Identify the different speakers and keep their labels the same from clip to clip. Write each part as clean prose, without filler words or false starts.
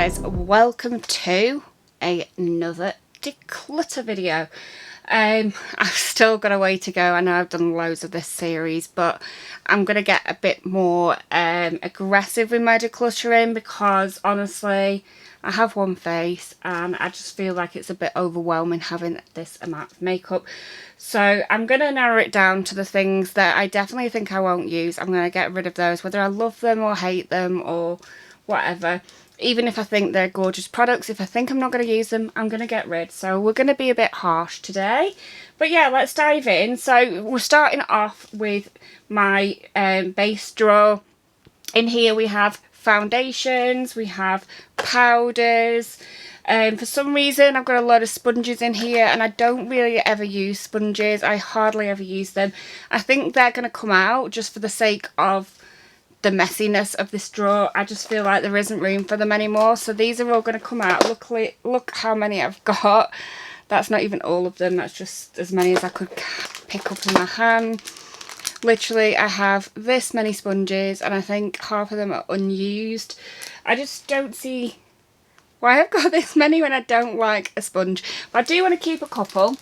Speaker 1: guys, welcome to another declutter video. I've still got a way to go. I know I've done loads of this series, but I'm going to get a bit more aggressive with my decluttering because honestly I have one face and I just feel like it's a bit overwhelming having this amount of makeup. So I'm going to narrow it down to the things that I definitely think I won't use. I'm going to get rid of those, whether I love them or hate them or whatever. Even if I think they're gorgeous products, if I think I'm not going to use them, I'm going to get rid. So we're going to be a bit harsh today. But yeah, let's dive in. So we're starting off with my base drawer. In here we have foundations, we have powders. For some reason I've got a lot of sponges in here and I don't really ever use sponges. I hardly ever use them. I think they're going to come out just for the sake of the messiness of this drawer. I just feel like there isn't room for them anymore, so these are all going to come out. Look how many I've got. That's not even all of them, that's just as many as I could pick up in my hand. Literally I have this many sponges and I think half of them are unused. I just don't see why I've got this many when I don't like a sponge, but I do want to keep a couple.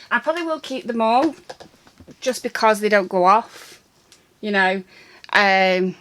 Speaker 1: I probably will keep them all just because they don't go off, you know. I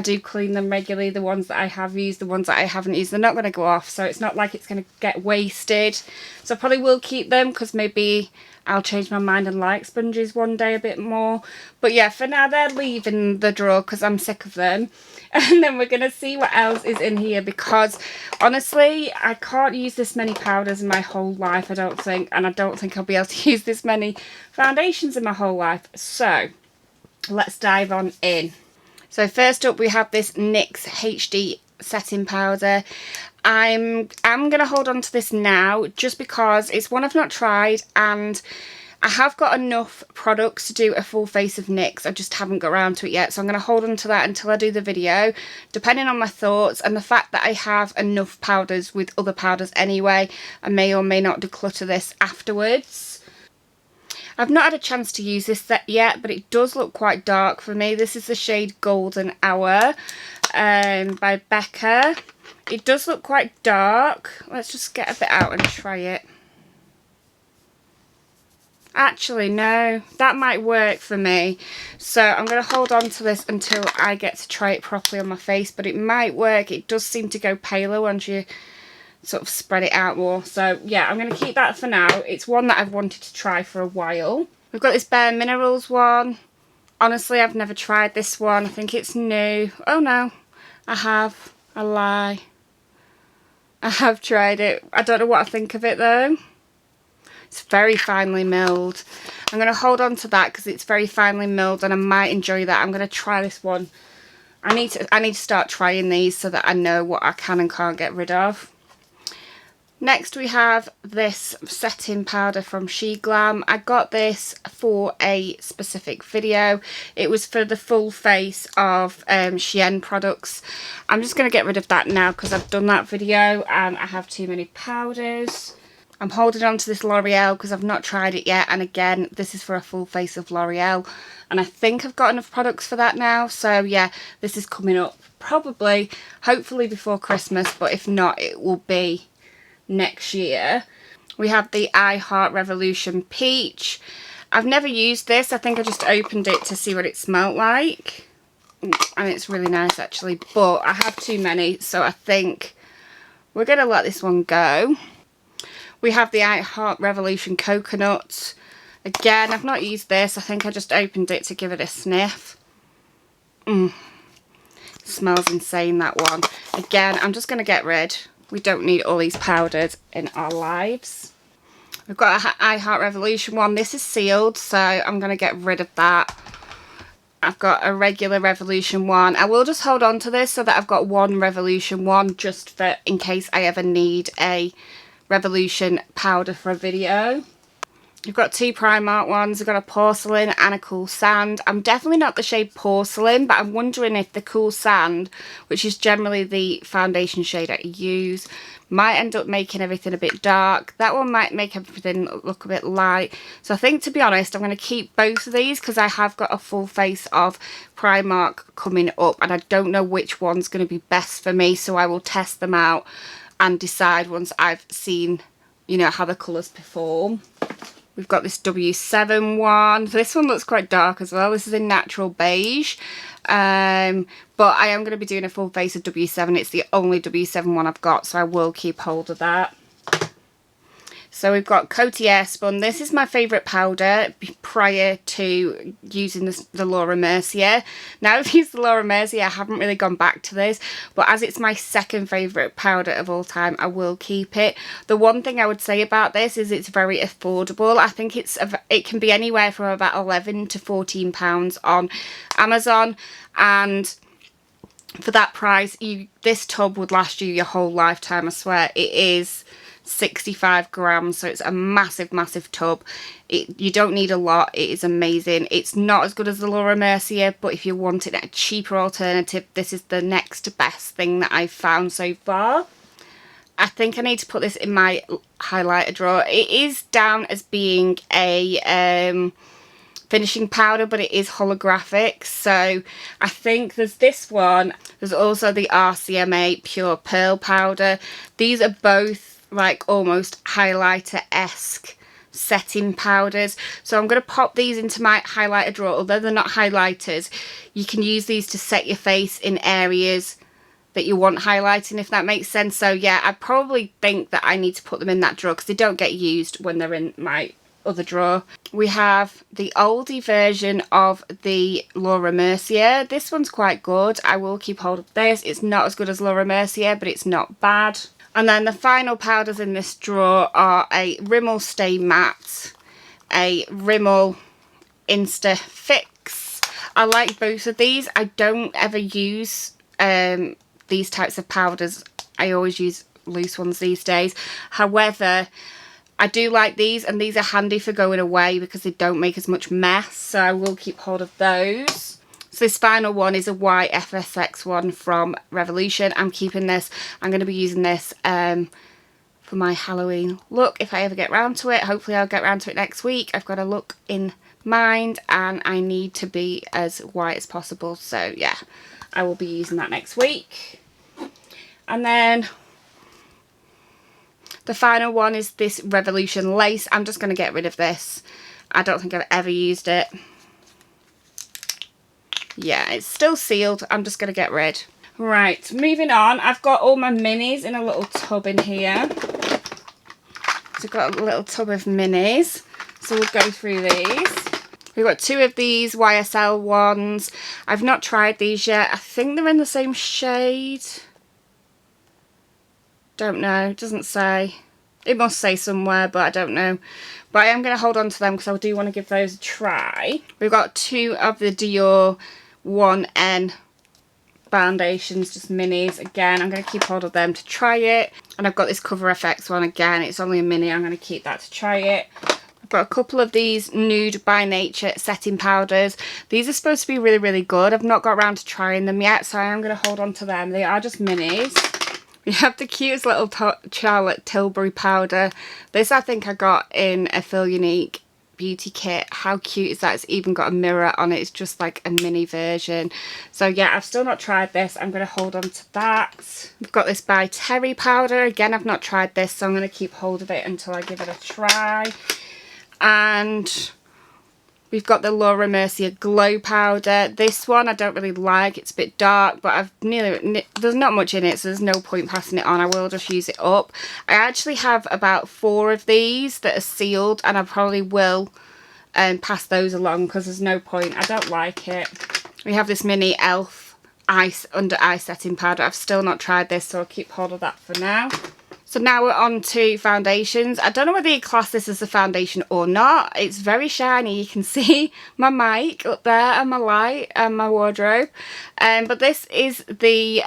Speaker 1: do clean them regularly, the ones that I have used, the ones that I haven't used, they're not going to go off, so it's not like it's going to get wasted. So I probably will keep them because maybe I'll change my mind and like sponges one day a bit more. But yeah, for now they're leaving the drawer because I'm sick of them. And then we're going to see what else is in here because honestly I can't use this many powders in my whole life, I don't think, and I don't think I'll be able to use this many foundations in my whole life. So let's dive on in. So first up we have this NYX HD setting powder. I'm going to hold on to this now just because it's one I've not tried and I have got enough products to do a full face of NYX. I just haven't got around to it yet, so I'm going to hold on to that until I do the video, depending on my thoughts and the fact that I have enough powders with other powders anyway. I may or may not declutter this afterwards. I've not had a chance to use this set yet, but it does look quite dark for me. This is the shade Golden Hour by Becca. It does look quite dark. Let's just get a bit out and try it. Actually, no, that might work for me. So I'm going to hold on to this until I get to try it properly on my face, but it might work. It does seem to go paler once you sort of spread it out more. So yeah, I'm going to keep that for now. It's one that I've wanted to try for a while. We've got this Bare Minerals one. Honestly, I've never tried this one. I think it's new. Oh no, I have. I lie. I have tried it. I don't know what I think of it though. It's very finely milled. I'm going to hold on to that because it's very finely milled and I might enjoy that. I'm going to try this one. I need to start trying these so that I know what I can and can't get rid of. Next we have this setting powder from She Glam. I got this for a specific video. It was for the full face of Shein products. I'm just going to get rid of that now because I've done that video and I have too many powders. I'm holding on to this L'Oreal because I've not tried it yet, and again this is for a full face of L'Oreal and I think I've got enough products for that now. So yeah, this is coming up probably, hopefully before Christmas, but if not it will be next year. We have the I Heart Revolution Peach. I've never used this. I think I just opened it to see what it smelled like and it's really nice actually, but I have too many, so I think we're gonna let this one go. We have the I Heart Revolution Coconut. Again, I've not used this. I think I just opened it to give it a sniff. Smells insane, that one. Again, I'm just gonna get rid. We don't need all these powders in our lives. We've got an I Heart Revolution one. This is sealed, so I'm going to get rid of that. I've got a regular Revolution one. I will just hold on to this so that I've got one Revolution one just for in case I ever need a Revolution powder for a video. You've got two Primark ones. I've got a Porcelain and a Cool Sand. I'm definitely not the shade Porcelain, but I'm wondering if the Cool Sand, which is generally the foundation shade I use, might end up making everything a bit dark. That one might make everything look a bit light. So I think, to be honest, I'm going to keep both of these because I have got a full face of Primark coming up and I don't know which one's going to be best for me. So I will test them out and decide once I've seen, you know, how the colours perform. We've got this W7 one. This one looks quite dark as well. This is in Natural Beige. But I am going to be doing a full face of W7. It's the only W7 one I've got, so I will keep hold of that. So we've got Coty Airspun. This is my favourite powder prior to using the Laura Mercier. Now I've used the Laura Mercier, I haven't really gone back to this, but as it's my second favourite powder of all time, I will keep it. The one thing I would say about this is it's very affordable. I think it can be anywhere from about £11 to £14 on Amazon, and for that price, this tub would last you your whole lifetime, I swear. It is 65 grams, so it's a massive tub. You don't need a lot. It is amazing. It's not as good as the Laura Mercier, but if you wanted a cheaper alternative, this is the next best thing that I've found so far. I think I need to put this in my highlighter drawer. It is down as being a finishing powder, but it is holographic. So I think there's this one. There's also the RCMA Pure Pearl powder. These are both like almost highlighter-esque setting powders. So I'm going to pop these into my highlighter drawer. Although they're not highlighters, you can use these to set your face in areas that you want highlighting, if that makes sense. So yeah, I probably think that I need to put them in that drawer because they don't get used when they're in my other drawer. We have the oldie version of the Laura Mercier. This one's quite good. I will keep hold of this. It's not as good as Laura Mercier, but it's not bad. And then the final powders in this drawer are a Rimmel Stay Matte, a Rimmel Insta Fix. I like both of these. I don't ever use these types of powders. I always use loose ones these days. However, I do like these, and these are handy for going away because they don't make as much mess, so I will keep hold of those. So this final one is a white FSX one from Revolution. I'm keeping this. I'm going to be using this for my Halloween look if I ever get round to it. Hopefully I'll get round to it next week. I've got a look in mind and I need to be as white as possible. So yeah, I will be using that next week. And then the final one is this Revolution Lace. I'm just going to get rid of this. I don't think I've ever used it. Yeah, it's still sealed. I'm just going to get rid. Right, moving on. I've got all my minis in a little tub in here. So I've got a little tub of minis. So we'll go through these. We've got two of these YSL ones. I've not tried these yet. I think they're in the same shade. Don't know. It doesn't say. It must say somewhere, but I don't know. But I am going to hold on to them because I do want to give those a try. We've got two of the Dior 1N foundations, just minis. Again, I'm going to keep hold of them to try it. And I've got this Cover FX one again. It's only a mini. I'm going to keep that to try it. I've got a couple of these Nude by Nature setting powders. These are supposed to be really good. I've not got around to trying them yet, so I am going to hold on to them. They are just minis. We have the cutest little Charlotte Tilbury powder. This I think I got in a Feel Unique beauty kit. How cute is that? It's even got a mirror on it. It's just like a mini version. So yeah, I've still not tried this. I'm going to hold on to that. We've got this by Terry powder. Again, I've not tried this, so I'm going to keep hold of it until I give it a try. And we've got the Laura Mercier Glow powder. This one I don't really like. It's a bit dark, but there's not much in it, so there's no point passing it on. I will just use it up. I actually have about 4 of these that are sealed, and I probably will pass those along because there's no point. I don't like it. We have this mini e.l.f. under eye setting powder. I've still not tried this, so I'll keep hold of that for now. So now we're on to foundations. I don't know whether you class this as a foundation or not. It's very shiny. You can see my mic up there and my light and my wardrobe. But this is the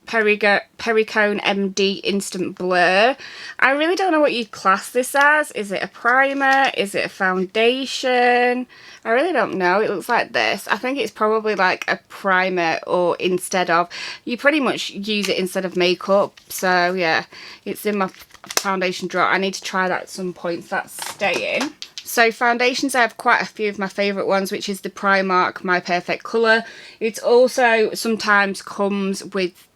Speaker 1: Perricone MD Instant Blur. I really don't know what you'd class this as. Is it a primer? Is it a foundation? I really don't know. It looks like this. I think it's probably like a primer, or instead of, you pretty much use it instead of makeup. So yeah, it's in my foundation drawer. I need to try that at some point. That's staying. So foundations, I have quite a few of my favourite ones, which is the Primark My Perfect Colour. It also sometimes comes with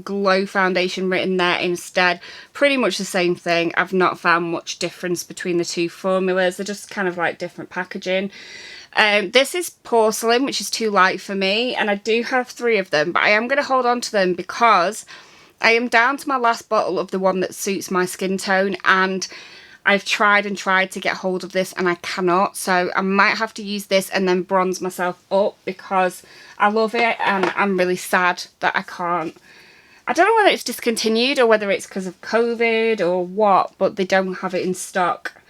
Speaker 1: Glow foundation written there instead. Pretty much the same thing. I've not found much difference between the two formulas. They're just kind of like different packaging. This is Porcelain, which is too light for me, and I do have 3 of them, but I am going to hold on to them because I am down to my last bottle of the one that suits my skin tone, and I've tried and tried to get hold of this and I cannot, so I might have to use this and then bronze myself up because I love it and I'm really sad that I can't. I don't know whether it's discontinued or whether it's because of COVID or what, but they don't have it in stock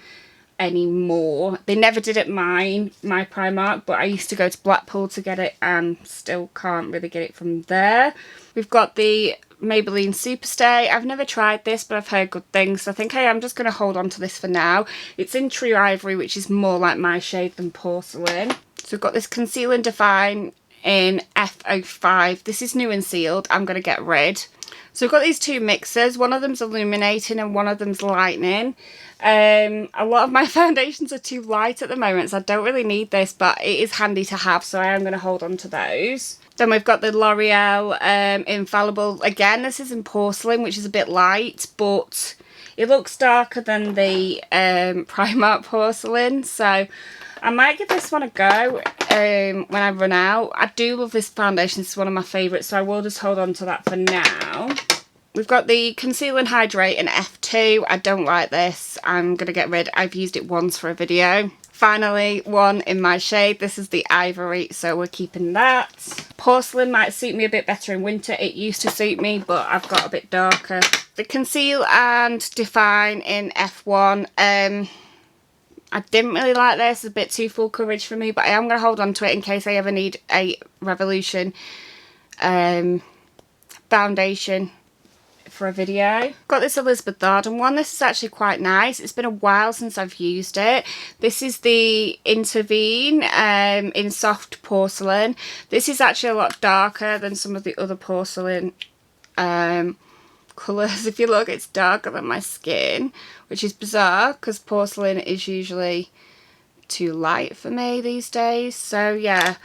Speaker 1: anymore. They never did at my Primark, but I used to go to Blackpool to get it and still can't really get it from there. We've got the Maybelline Superstay. I've never tried this, but I've heard good things, so I think I am just going to hold on to this for now. It's in True Ivory, which is more like my shade than Porcelain. So we've got this Conceal and Define in F05. This is new and sealed. I'm going to get rid. So we've got these 2 mixers. One of them's illuminating and one of them's lightening. A lot of my foundations are too light at the moment, so I don't really need this, but it is handy to have, so I am going to hold on to those. Then we've got the L'Oreal Infallible. Again, this is in Porcelain, which is a bit light, but it looks darker than the Primark Porcelain, so I might give this one a go when I run out. I do love this foundation. This is one of my favourites, so I will just hold on to that for now. We've got the Conceal and Hydrate in F2. I don't like this. I'm going to get rid. I've used it once for a video. Finally, one in my shade. This is the Ivory, so we're keeping that. Porcelain might suit me a bit better in winter. It used to suit me, but I've got a bit darker. The Conceal and Define in F1. I didn't really like this. It's a bit too full coverage for me, but I am going to hold on to it in case I ever need a Revolution foundation for a video. Got this Elizabeth Arden one. This is actually quite nice. It's been a while since I've used it. This is the Intervene in Soft Porcelain. This is actually a lot darker than some of the other porcelain colours. If you look, it's darker than my skin, which is bizarre because porcelain is usually too light for me these days. So yeah,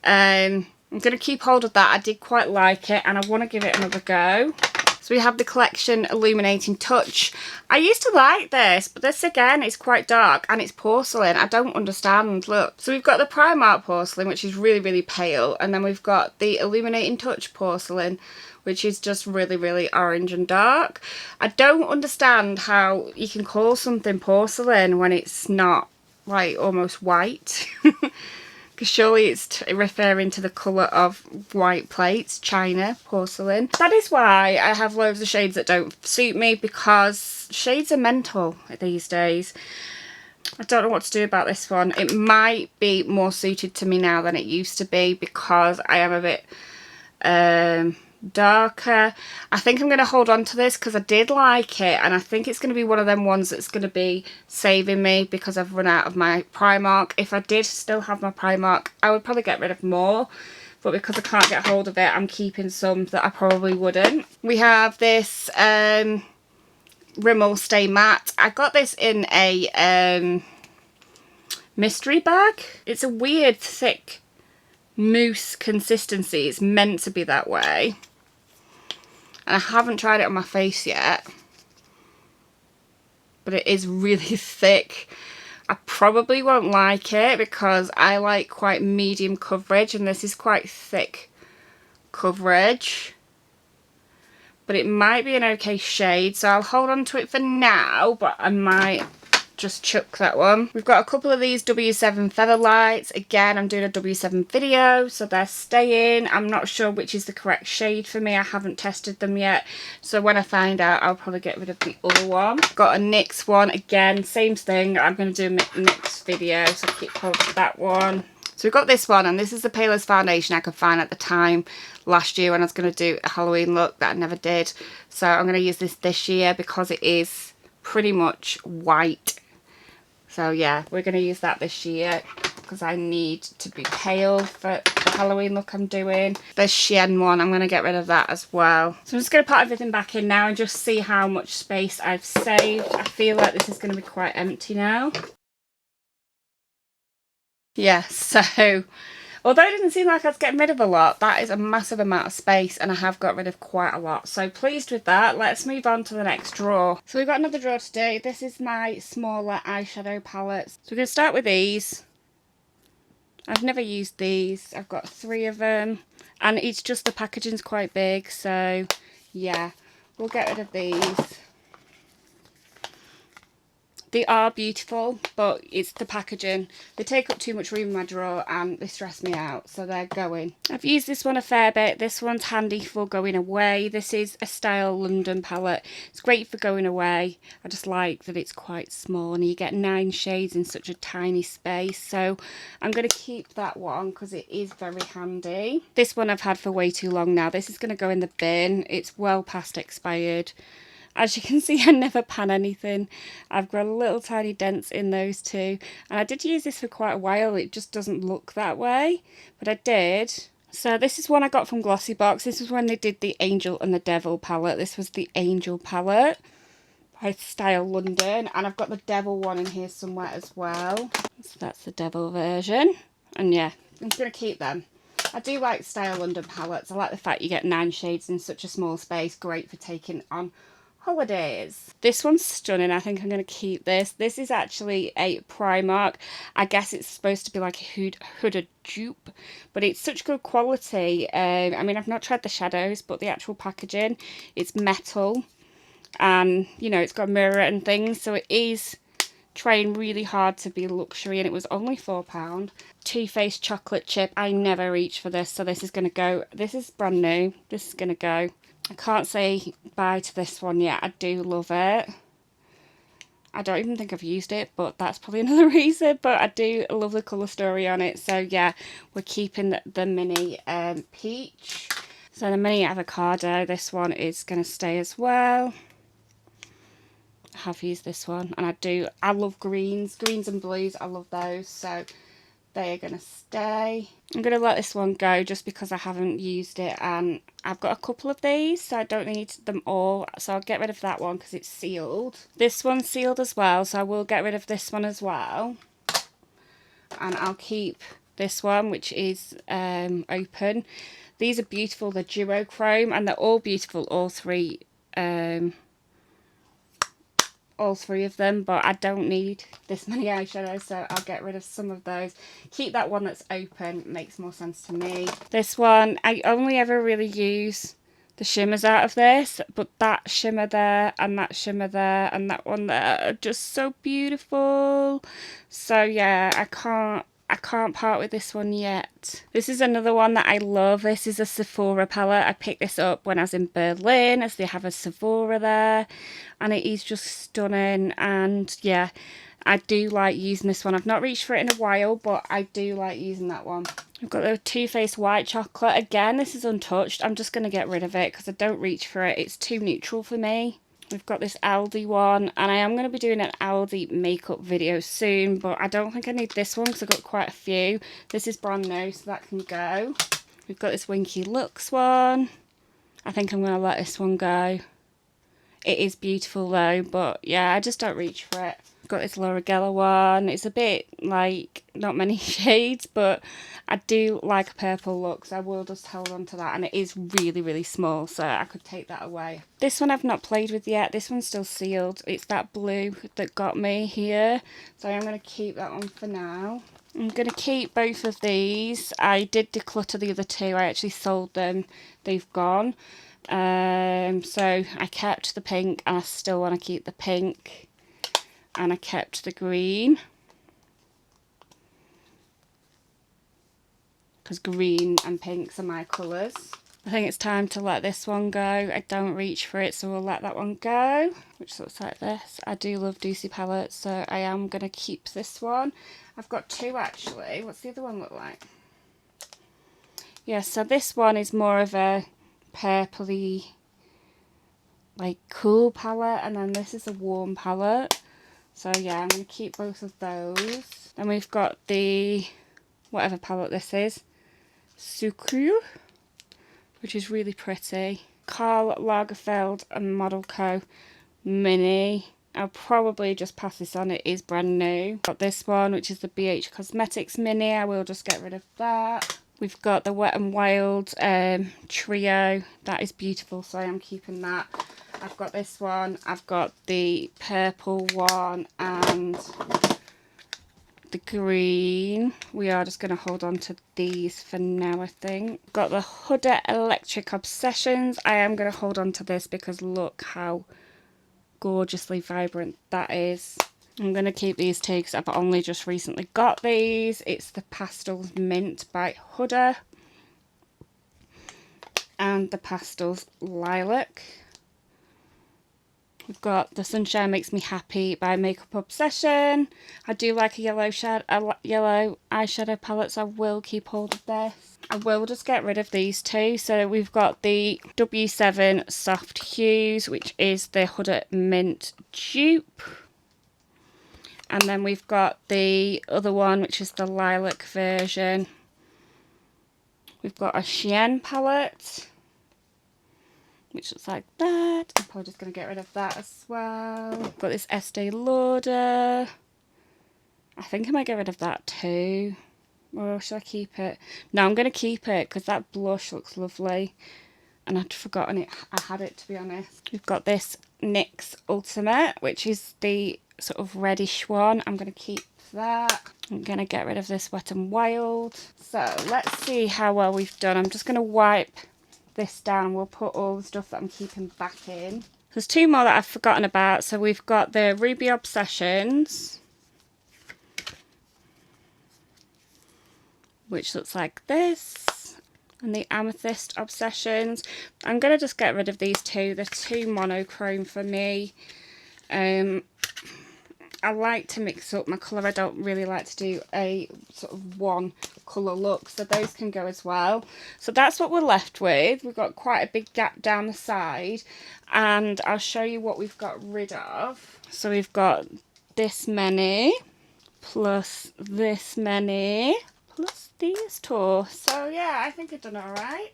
Speaker 1: I'm going to keep hold of that. I did quite like it and I want to give it another go. So we have the Collection Illuminating Touch. I used to like this, but this again is quite dark and it's porcelain. I don't understand. Look. So we've got the Primark Porcelain, which is really, really pale. And then we've got the Illuminating Touch Porcelain, which is just really, really orange and dark. I don't understand how you can call something porcelain when it's not, like, almost white. Because surely it's referring to the colour of white plates, china, porcelain. That is why I have loads of shades that don't suit me, because shades are mental these days. I don't know what to do about this one. It might be more suited to me now than it used to be because I am a bit darker. I think I'm going to hold on to this because I did like it, and I think it's going to be one of them ones that's going to be saving me because I've run out of my Primark. If I did still have my Primark, I would probably get rid of more, but because I can't get hold of it, I'm keeping some that I probably wouldn't. We have this Rimmel Stay Matte. I got this in a mystery bag. It's a weird thick mousse consistency. It's meant to be that way. And I haven't tried it on my face yet, but it is really thick. I probably won't like it because I like quite medium coverage and this is quite thick coverage. But it might be an okay shade, so I'll hold on to it for now, but I might just chuck that one. We've got a couple of these W7 Feather Lights. Again, I'm doing a W7 video, so they're staying. I'm not sure which is the correct shade for me. I haven't tested them yet, so when I find out, I'll probably get rid of the other one. Got a NYX one. Again, same thing. I'm going to do a NYX video, so keep hold of that one. So we've got this one, and this is the palest foundation I could find at the time last year when I was going to do a Halloween look that I never did. So I'm going to use this year because it is pretty much white. So yeah, we're going to use that this year because I need to be pale for the Halloween look I'm doing. This Shein one, I'm going to get rid of that as well. So I'm just going to put everything back in now and just see how much space I've saved. I feel like this is going to be quite empty now. Yeah, so although it didn't seem like I was getting rid of a lot, that is a massive amount of space, and I have got rid of quite a lot. So pleased with that. Let's move on to the next drawer. So we've got another drawer today. This is my smaller eyeshadow palettes. So we're going to start with these. I've never used these. I've got 3 of them, and it's just the packaging's quite big, so yeah, we'll get rid of these. They are beautiful, but it's the packaging. They take up too much room in my drawer and they stress me out, so they're going. I've used this one a fair bit. This one's handy for going away. This is a Style London palette. It's great for going away. I just like that it's quite small and you get 9 shades in such a tiny space. So I'm going to keep that one because it is very handy. This one I've had for way too long now. This is going to go in the bin. It's well past expired. As you can see, I never pan anything. I've got little tiny dents in those too. And I did use this for quite a while. It just doesn't look that way, but I did. So this is one I got from GLOSSYBOX. This was when they did the Angel and the Devil palette. This was the Angel palette by Style London. And I've got the Devil one in here somewhere as well. So that's the Devil version. And yeah, I'm going to keep them. I do like Style London palettes. I like the fact you get 9 shades in such a small space. Great for taking on holidays. This one's stunning. I think I'm going to keep this. This is actually a Primark. I guess it's supposed to be like a hooded dupe, but it's such good quality. I mean, I've not tried the shadows, but the actual packaging, it's metal, and you know, it's got a mirror and things, so it is trying really hard to be luxury, and it was only £4. Too Faced chocolate chip. I never reach for this, so this is going to go. This is brand new. This is going to go. I can't say bye to this one yet. I do love it. I don't even think I've used it, but that's probably another reason. But I do love the colour story on it. So yeah, we're keeping the mini peach. So the mini avocado, this one is going to stay as well. I have used this one, and I love greens and blues. I love those, so they are going to stay. I'm going to let this one go just because I haven't used it, and I've got a couple of these, so I don't need them all. So I'll get rid of that one because it's sealed. This one's sealed as well, so I will get rid of this one as well. And I'll keep this one, which is open. These are beautiful. They're duochrome, and they're all beautiful, all three of them, but I don't need this many eyeshadows, so I'll get rid of some of those. Keep that one that's open. It makes more sense to me. This one, I only ever really use the shimmers out of this, but that shimmer there and that shimmer there and that one there are just so beautiful. So yeah, I can't part with this one yet. This is another one that I love. This is a Sephora palette. I picked this up when I was in Berlin, as they have a Sephora there, and it is just stunning. And yeah, I do like using this one. I've not reached for it in a while, but I do like using that one. I've got the Too Faced white chocolate. Again, this is untouched. I'm just going to get rid of it because I don't reach for it. It's too neutral for me. We've got this Aldi one, and I am going to be doing an Aldi makeup video soon, but I don't think I need this one because I've got quite a few. This is brand new, so that can go. We've got this Winky Lux one. I think I'm going to let this one go. It is beautiful though, but yeah, I just don't reach for it. I've got this Laura Geller one. It's a bit like not many shades, but I do like a purple look, so I will just hold on to that. And it is really, really small, so I could take that away. This one I've not played with yet. This one's still sealed. It's that blue that got me here, so I'm going to keep that one for now. I'm going to keep both of these. I did declutter the other two. I actually sold them. They've gone. So I kept the pink, and I still want to keep the pink, and I kept the green because green and pinks are my colours. I think it's time to let this one go. I don't reach for it, so we'll let that one go, which looks like this. I do love Declutter palettes, so I am going to keep this one. I've got two actually. What's the other one look like? Yeah, so this one is more of a purpley, like cool palette, and then this is a warm palette. So yeah, I'm going to keep both of those. Then we've got the, whatever palette this is, Sucre, which is really pretty. Karl Lagerfeld and Model Co. Mini. I'll probably just pass this on, it is brand new. Got this one, which is the BH Cosmetics Mini. I will just get rid of that. We've got the Wet n Wild Trio. That is beautiful, so I am keeping that. I've got this one. I've got the purple one and the green. We are just going to hold on to these for now, I think. Got the Huda Electric Obsessions. I am going to hold on to this because look how gorgeously vibrant that is. I'm going to keep these two because I've only just recently got these. It's the Pastels Mint by Huda and the Pastels Lilac. We've got the Sunshine Makes Me Happy by Makeup Obsession. I do like a yellow eyeshadow palette, so I will keep hold of this. I will just get rid of these two. So we've got the W7 Soft Hues, which is the Huda Mint dupe. And then we've got the other one, which is the lilac version. We've got a Chien palette, which looks like that. I'm probably just going to get rid of that as well. Got this Estee Lauder. I think I might get rid of that too. Or should I keep it? No, I'm going to keep it because that blush looks lovely. And I'd forgotten it. I had it, to be honest. We've got this NYX Ultimate, which is the sort of reddish one. I'm going to keep that. I'm going to get rid of this Wet n Wild. So let's see how well we've done. I'm just going to wipe this down. We'll put all the stuff that I'm keeping back in. There's two more that I've forgotten about. So we've got the Ruby Obsessions, which looks like this, and the Amethyst Obsessions. I'm going to just get rid of these two. They're too monochrome for me. I like to mix up my colour. I don't really like to do a sort of one colour look, so those can go as well. So that's what we're left with. We've got quite a big gap down the side, and I'll show you what we've got rid of. So we've got this many, plus this many, plus these two. So yeah, I think I've done alright.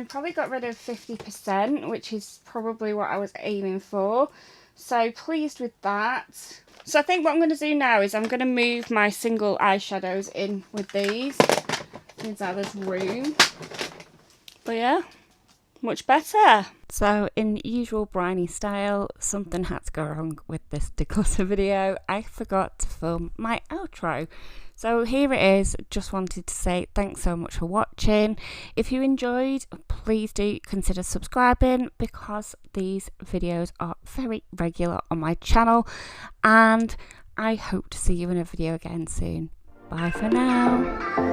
Speaker 1: Probably got rid of 50%, which is probably what I was aiming for. So pleased with that. So I think what I'm going to do now is I'm going to move my single eyeshadows in with these. Means that there's room. But yeah, much better. So in usual BRIONY style, something had to go wrong with this declutter video. I forgot to film my outro. So here it is. Just wanted to say thanks so much for watching. If you enjoyed, please do consider subscribing because these videos are very regular on my channel, and I hope to see you in a video again soon. Bye for now.